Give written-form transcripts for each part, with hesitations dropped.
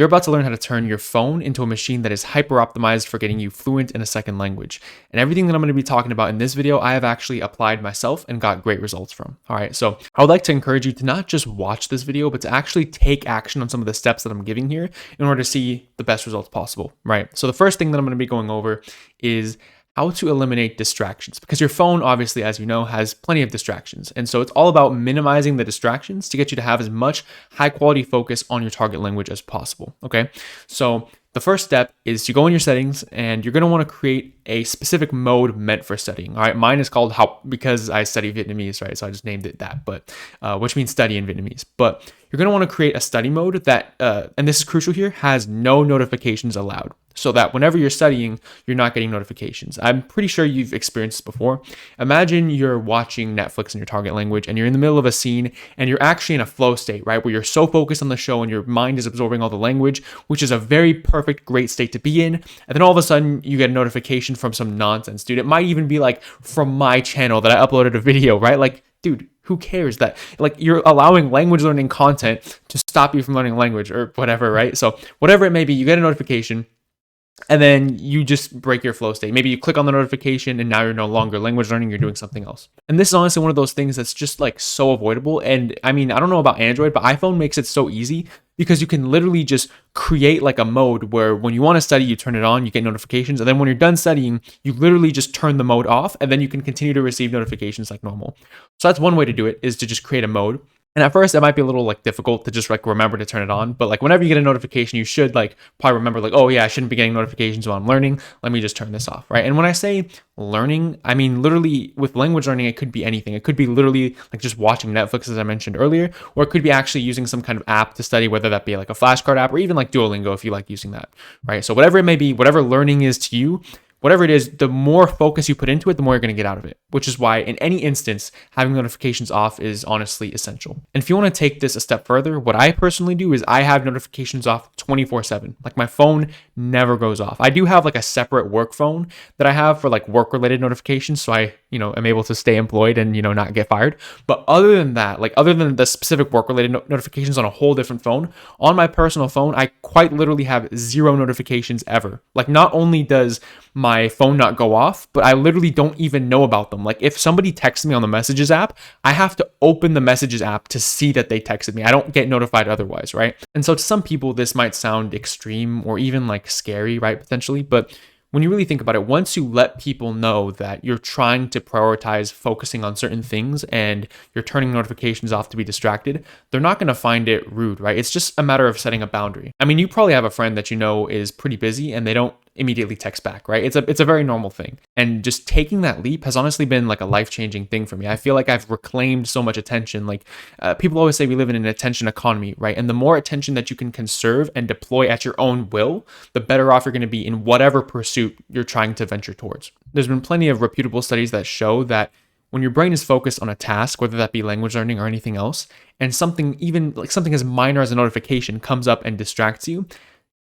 You're about to learn how to turn your phone into a machine that is hyper optimized for getting you fluent in a second language. And everything that I'm going to be talking about in this video, I have actually applied myself and got great results from. All right, so I would like to encourage you to not just watch this video, but to actually take action on some of the steps that I'm giving here in order to see the best results possible, right? So the first thing that I'm going to be going over is how to eliminate distractions, because your phone, obviously, as you know, has plenty of distractions. And so it's all about minimizing the distractions to get you to have as much high quality focus on your target language as possible. Okay. So the first step is to go in your settings and you're going to want to create a specific mode meant for studying. All right. Mine is called because I study Vietnamese, right? So I just named it that, but which means study in Vietnamese. But you're going to want to create a study mode that, and this is crucial here, has no notifications allowed, so that whenever you're studying, you're not getting notifications. I'm pretty sure you've experienced this before. Imagine you're watching Netflix in your target language and you're in the middle of a scene and you're actually in a flow state, right? Where you're so focused on the show and your mind is absorbing all the language, which is a very perfect, great state to be in. And then all of a sudden you get a notification from some nonsense, dude. It might even be like from my channel that I uploaded a video, right? Like, dude, who cares that like you're allowing language learning content to stop you from learning language or whatever, right? So whatever it may be, you get a notification and then you just break your flow state. Maybe you click on the notification and now you're no longer language learning, you're doing something else. And this is honestly one of those things that's just like so avoidable. And I mean, I don't know about Android, but iPhone makes it so easy because you can literally just create like a mode where when you want to study, you turn it on, you get notifications. And then when you're done studying, you literally just turn the mode off and then you can continue to receive notifications like normal. So that's one way to do it, is to just create a mode. And at first it might be a little like difficult to just like remember to turn it on, but like whenever you get a notification, you should like probably remember like, oh yeah, I shouldn't be getting notifications while I'm learning. Let me just turn this off, right? And when I say learning, I mean literally with language learning, it could be anything. It could be literally like just watching Netflix, as I mentioned earlier, or it could be actually using some kind of app to study, whether that be like a flashcard app or even like Duolingo if you like using that, right? So whatever it may be, whatever learning is to you, whatever it is, the more focus you put into it, the more you're going to get out of it, which is why in any instance, having notifications off is honestly essential. And if you want to take this a step further, what I personally do is I have notifications off 24/7. Like my phone never goes off. I do have like a separate work phone that I have for like work related notifications. So I, am able to stay employed and, not get fired. But other than that, like other than the specific work related notifications on a whole different phone, on my personal phone, I quite literally have zero notifications ever. Like not only does my phone not go off, but I literally don't even know about them. Like if somebody texts me on the messages app, I have to open the messages app to see that they texted me. I don't get notified otherwise, right? And so to some people, this might sound extreme or even like scary, right? Potentially, but when you really think about it, once you let people know that you're trying to prioritize focusing on certain things and you're turning notifications off to be distracted, they're not going to find it rude, right? It's just a matter of setting a boundary. I mean, you probably have a friend that is pretty busy and they don't immediately text back, right? It's a very normal thing. And just taking that leap has honestly been like a life-changing thing for me. I feel like I've reclaimed so much attention. Like people always say we live in an attention economy, right? And the more attention that you can conserve and deploy at your own will, the better off you're going to be in whatever pursuit you're trying to venture towards. There's been plenty of reputable studies that show that when your brain is focused on a task, whether that be language learning or anything else, and something as minor as a notification comes up and distracts you,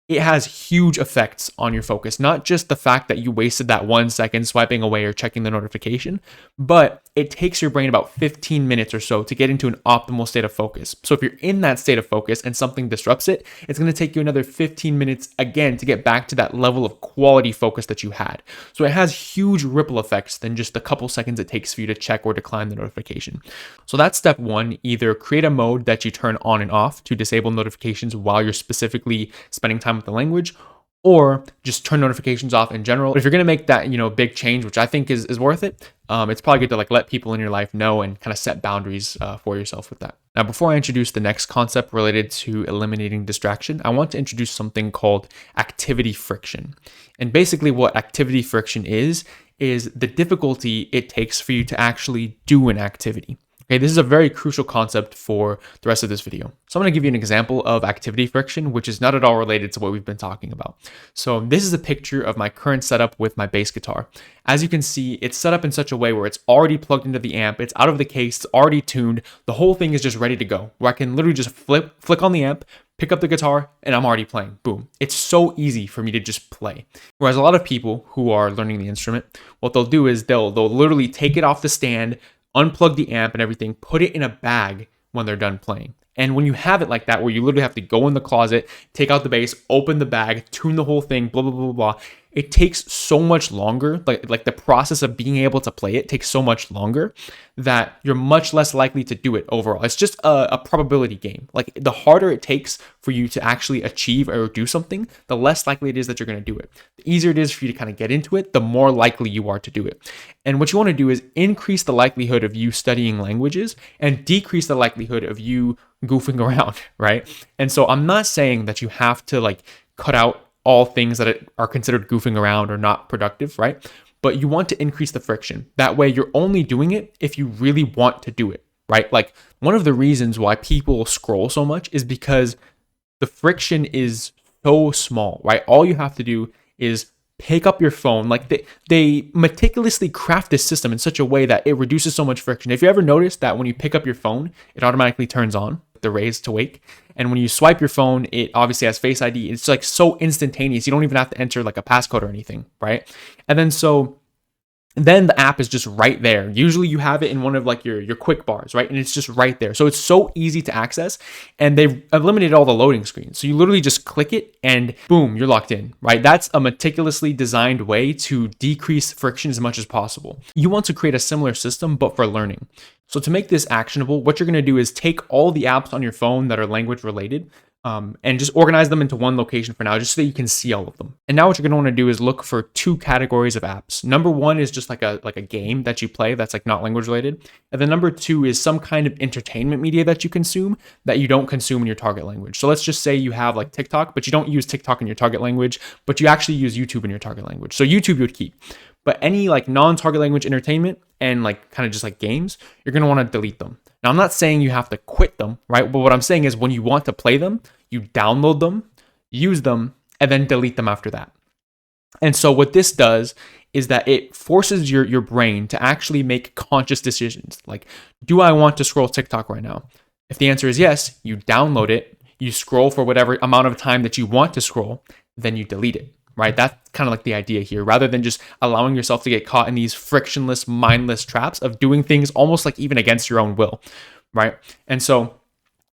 it has huge effects on your focus. Not just the fact that you wasted that 1 second swiping away or checking the notification, but it takes your brain about 15 minutes or so to get into an optimal state of focus. So if you're in that state of focus and something disrupts it, it's going to take you another 15 minutes again to get back to that level of quality focus that you had. So it has huge ripple effects than just the couple seconds it takes for you to check or decline the notification. So that's step one. Either create a mode that you turn on and off to disable notifications while you're specifically spending time with the language, or just turn notifications off in general. But if you're going to make that, big change, which I think is worth it, it's probably good to like let people in your life know and kind of set boundaries for yourself with that. Now, before I introduce the next concept related to eliminating distraction, I want to introduce something called activity friction. And basically what activity friction is the difficulty it takes for you to actually do an activity. Okay, this is a very crucial concept for the rest of this video. So I'm going to give you an example of activity friction, which is not at all related to what we've been talking about. So this is a picture of my current setup with my bass guitar. As you can see, it's set up in such a way where it's already plugged into the amp, it's out of the case, it's already tuned, the whole thing is just ready to go, where I can literally just flick on the amp, pick up the guitar, and I'm already playing. Boom. It's so easy for me to just play. Whereas a lot of people who are learning the instrument, what they'll do is they'll literally take it off the stand, unplug the amp and everything, put it in a bag when they're done playing. And when you have it like that, where you literally have to go in the closet, take out the bass, open the bag, tune the whole thing, blah, blah, blah, blah, it takes so much longer. Like the process of being able to play it takes so much longer that you're much less likely to do it overall. It's just a probability game. Like the harder it takes for you to actually achieve or do something, the less likely it is that you're going to do it. The easier it is for you to kind of get into it, the more likely you are to do it. And what you want to do is increase the likelihood of you studying languages and decrease the likelihood of you goofing around, right? And so I'm not saying that you have to like cut out all things that are considered goofing around or not productive, right? But you want to increase the friction. That way you're only doing it if you really want to do it, right? Like one of the reasons why people scroll so much is because the friction is so small, right? All you have to do is pick up your phone. Like they meticulously craft this system in such a way that it reduces so much friction. If you ever notice that when you pick up your phone, it automatically turns on the raise to wake. And when you swipe your phone, it obviously has Face ID. It's like so instantaneous. You don't even have to enter like a passcode or anything, right? And then the app is just right there. Usually you have it in one of like your quick bars, right? And it's just right there. So it's so easy to access, and they've eliminated all the loading screens. So you literally just click it and boom, you're locked in, right? That's a meticulously designed way to decrease friction as much as possible. You want to create a similar system, but for learning. So to make this actionable, what you're going to do is take all the apps on your phone that are language related, and just organize them into one location for now, just so that you can see all of them. And now what you're going to want to do is look for two categories of apps. Number one is just like a game that you play that's like not language related. And then number two is some kind of entertainment media that you consume that you don't consume in your target language. So let's just say you have like TikTok, but you don't use TikTok in your target language, but you actually use YouTube in your target language. So YouTube you would keep. But any like non-target language entertainment and like kind of just like games, you're going to want to delete them. Now, I'm not saying you have to quit them, right? But what I'm saying is when you want to play them, you download them, use them, and then delete them after that. And so what this does is that it forces your brain to actually make conscious decisions. Like, do I want to scroll TikTok right now? If the answer is yes, you download it, you scroll for whatever amount of time that you want to scroll, then you delete it, right? That's kind of like the idea here, rather than just allowing yourself to get caught in these frictionless, mindless traps of doing things almost like even against your own will, right? And so,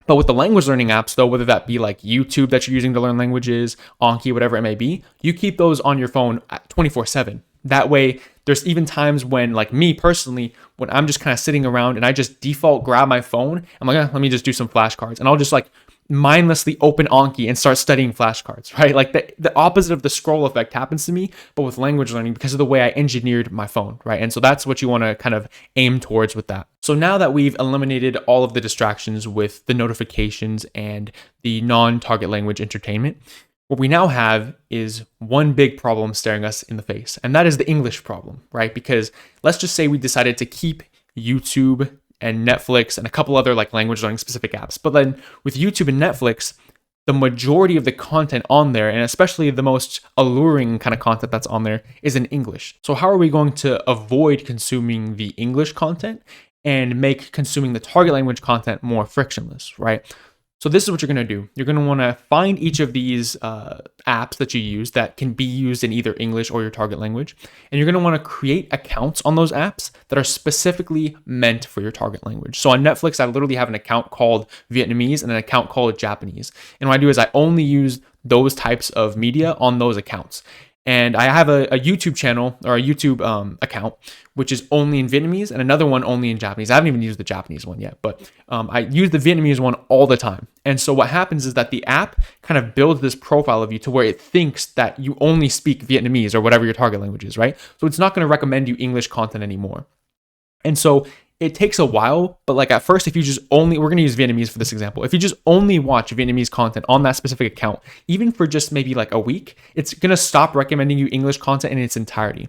but with the language learning apps though, whether that be like YouTube that you're using to learn languages, Anki, whatever it may be, you keep those on your phone 24/7. That way, there's even times when, like me personally, when I'm just kind of sitting around and I just default grab my phone, I'm like, let me just do some flashcards. And I'll just like mindlessly open Anki and start studying flashcards, right? Like the opposite of the scroll effect happens to me, but with language learning because of the way I engineered my phone, right? And so that's what you want to kind of aim towards with that. So now that we've eliminated all of the distractions with the notifications and the non-target language entertainment, what we now have is one big problem staring us in the face, and that is the English problem, right? Because let's just say we decided to keep YouTube and Netflix and a couple other like language learning specific apps. But then with YouTube and Netflix, the majority of the content on there, and especially the most alluring kind of content that's on there, is in English. So how are we going to avoid consuming the English content and make consuming the target language content more frictionless, right? So this is what you're going to do. You're going to want to find each of these apps that you use that can be used in either English or your target language. And you're going to want to create accounts on those apps that are specifically meant for your target language. So on Netflix, I literally have an account called Vietnamese and an account called Japanese. And what I do is I only use those types of media on those accounts. And I have a YouTube channel or a YouTube account, which is only in Vietnamese, and another one only in Japanese. I haven't even used the Japanese one yet, but I use the Vietnamese one all the time. And so what happens is that the app kind of builds this profile of you to where it thinks that you only speak Vietnamese or whatever your target language is, right? So it's not going to recommend you English content anymore. And so it takes a while, but like at first, if you just only, we're going to use Vietnamese for this example. If you just only watch Vietnamese content on that specific account, even for just maybe like a week, it's going to stop recommending you English content in its entirety.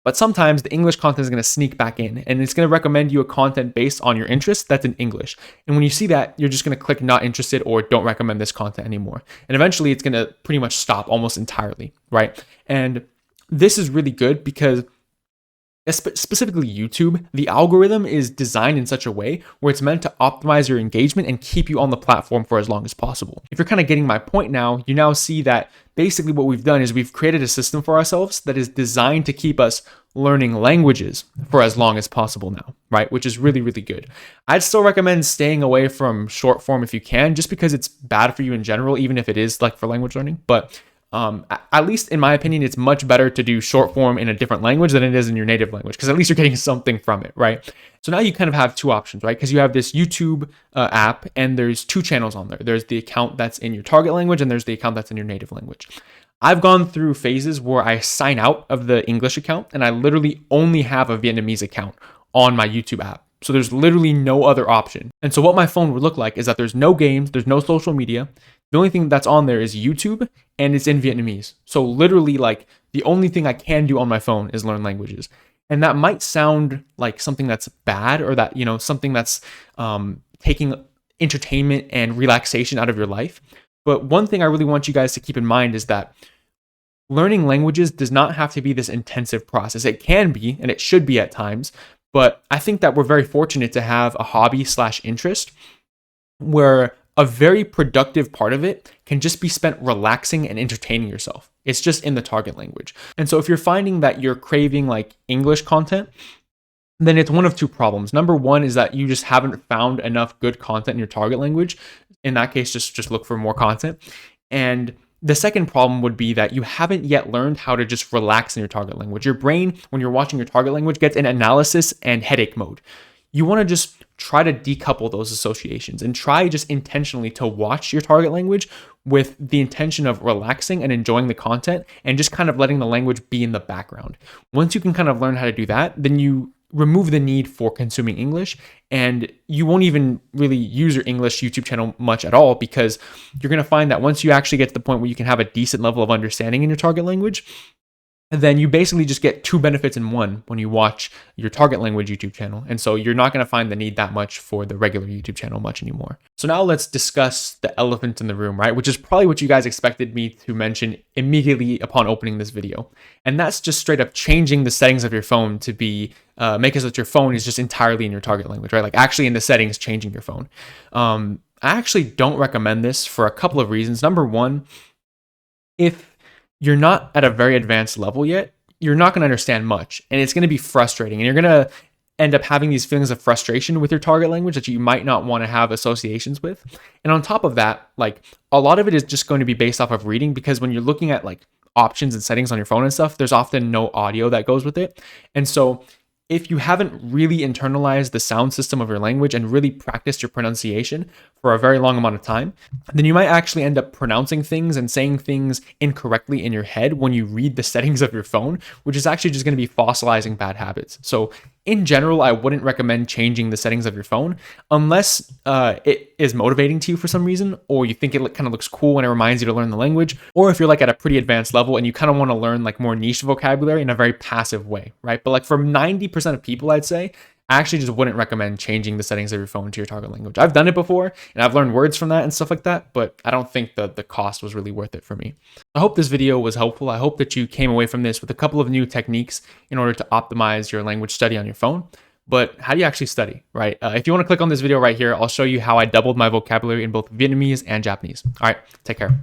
But sometimes the English content is going to sneak back in, and it's going to recommend you a content based on your interest that's in English. And when you see that, you're just going to click not interested or don't recommend this content anymore. And eventually it's going to pretty much stop almost entirely, right? And this is really good because specifically YouTube, the algorithm is designed in such a way where it's meant to optimize your engagement and keep you on the platform for as long as possible. If you're kind of getting my point now, you now see that basically what we've done is we've created a system for ourselves that is designed to keep us learning languages for as long as possible now, right? Which is really, really good. I'd still recommend staying away from short form if you can, just because it's bad for you in general, even if it is like for language learning. But at least in my opinion, it's much better to do short form in a different language than it is in your native language, because at least you're getting something from it, right? So now you kind of have two options, right? Because you have this YouTube app and there's two channels on there. There's the account that's in your target language and there's the account that's in your native language. I've gone through phases where I sign out of the English account and I literally only have a Vietnamese account on my YouTube app. So there's literally no other option. And so what my phone would look like is that there's no games, there's no social media. The only thing that's on there is YouTube and it's in Vietnamese. So literally like the only thing I can do on my phone is learn languages. And that might sound like something that's bad or that, something that's taking entertainment and relaxation out of your life. But one thing I really want you guys to keep in mind is that learning languages does not have to be this intensive process. It can be, and it should be at times, but I think that we're very fortunate to have a hobby/interest where a very productive part of it can just be spent relaxing and entertaining yourself. It's just in the target language. And so if you're finding that you're craving like English content, then it's one of two problems. Number one is that you just haven't found enough good content in your target language. In that case, just look for more content. And the second problem would be that you haven't yet learned how to just relax in your target language. Your brain, when you're watching your target language, gets in analysis and headache mode. You want to just try to decouple those associations and try just intentionally to watch your target language with the intention of relaxing and enjoying the content and just kind of letting the language be in the background. Once you can kind of learn how to do that, then you remove the need for consuming English and you won't even really use your English YouTube channel much at all, because you're going to find that once you actually get to the point where you can have a decent level of understanding in your target language, then you basically just get two benefits in one when you watch your target language YouTube channel. And so you're not going to find the need that much for the regular YouTube channel much anymore. So now let's discuss the elephant in the room, right? Which is probably what you guys expected me to mention immediately upon opening this video. And that's just straight up changing the settings of your phone to be, make it so that your phone is just entirely in your target language, right? Like actually in the settings, changing your phone. I actually don't recommend this for a couple of reasons. Number one, if you're not at a very advanced level yet, you're not going to understand much and it's going to be frustrating and you're going to end up having these feelings of frustration with your target language that you might not want to have associations with. And on top of that, like a lot of it is just going to be based off of reading, because when you're looking at like options and settings on your phone and stuff, there's often no audio that goes with it. And so if you haven't really internalized the sound system of your language and really practiced your pronunciation for a very long amount of time, then you might actually end up pronouncing things and saying things incorrectly in your head when you read the settings of your phone, which is actually just going to be fossilizing bad habits. So in general, I wouldn't recommend changing the settings of your phone unless it is motivating to you for some reason, or you think it kind of looks cool and it reminds you to learn the language, or if you're like at a pretty advanced level and you kind of want to learn like more niche vocabulary in a very passive way, right? But like for 90% of people, I'd say, I actually just wouldn't recommend changing the settings of your phone to your target language. I've done it before and I've learned words from that and stuff like that, but I don't think the cost was really worth it for me. I hope this video was helpful. I hope that you came away from this with a couple of new techniques in order to optimize your language study on your phone. But how do you actually study, right? If you want to click on this video right here, I'll show you how I doubled my vocabulary in both Vietnamese and Japanese. All right, take care.